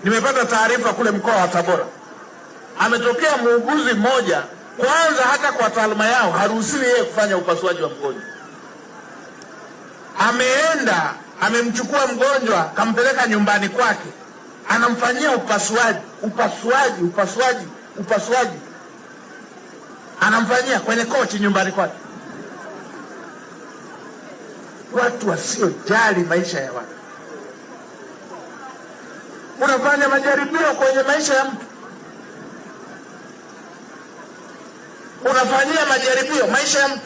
Nimepata taarifa kule mkoa wa Tabora, ametokea muuguzi mmoja, kwanza hata kwa taaluma yao haruhusiwi yeye kufanya upasuaji wa mgonjwa. Ameenda amemchukua mgonjwa kampeleka nyumbani kwake, anamfanyia upasuaji, anamfanyia kwenye kochi nyumbani kwake. Watu wasiojali maisha ya watu. Unafanya majaribio kwenye maisha ya mtu, unafanyia majaribio maisha ya mtu,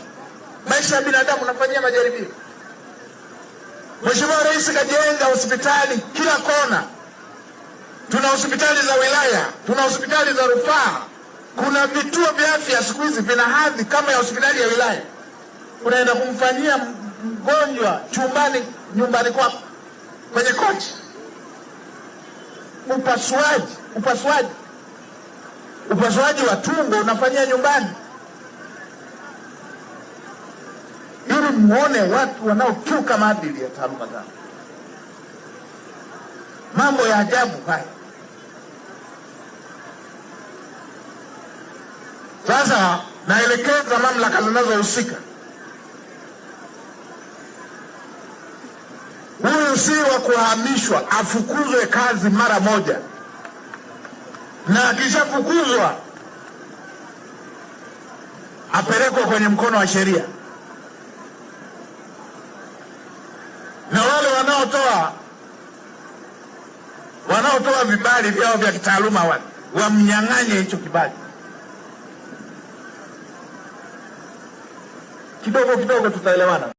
maisha ya binadamu unafanyia majaribio. Mheshimiwa Rais kajenga hospitali kila kona. Tuna hospitali za wilaya, tuna hospitali za rufaa, kuna vituo vya afya siku hizi vina hadhi kama ya hospitali ya wilaya. Unaenda kumfanyia mgonjwa chumbani nyumbani kwako kwenye kochi. Upasuaji wa tumbo unafanyia nyumbani, ili muone watu wanaokiuka maadili ya taaluma zao. Mambo ya ajabu haya. Sasa naelekeza mamlaka zinazohusika, huyu si wa kuhamishwa, afukuzwe kazi mara moja, na akishafukuzwa apelekwe kwenye mkono wa sheria. Na wale wanaotoa vibali vyao vya kitaaluma wamnyang'anye hicho kibali. Kidogo kidogo tutaelewana.